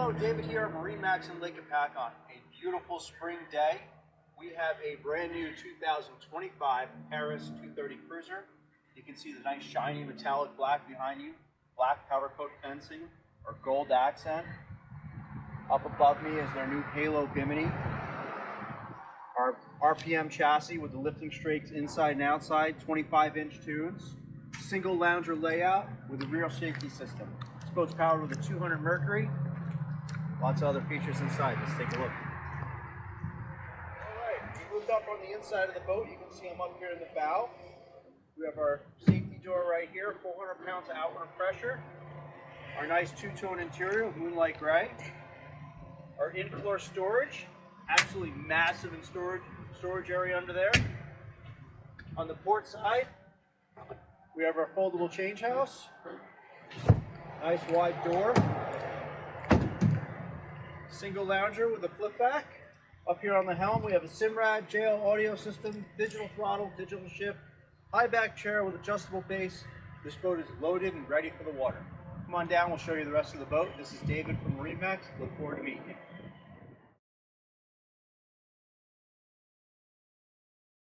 Hello, David here at MarineMax in Lake Hopatcong. A beautiful spring day. We have a brand new 2025 Paris 230 Cruiser. You can see the nice shiny metallic black behind you, black powder coat fencing or gold accent. Up above me is their new Halo Bimini. Our RPM chassis with the lifting strakes inside and outside, 25-inch tunes. Single lounger layout with a rear safety system. This boat's powered with a 200 Mercury. Lots of other features inside. Let's take a look. Alright, we moved up on the inside of the boat. You can see I'm up here in the bow. We have our safety door right here, 400 pounds of outward pressure. Our nice two-tone interior, moonlight gray. Our in-floor storage, absolutely massive in storage area under there. On the port side, we have our foldable change house. Nice wide door. Single lounger with a flip back. Up here on the helm, we have a Simrad JL audio system, digital throttle, digital shift, high back chair with adjustable base. This boat is loaded and ready for the water. Come on down, we'll show you the rest of the boat. This is David from MarineMax. Look forward to meeting you.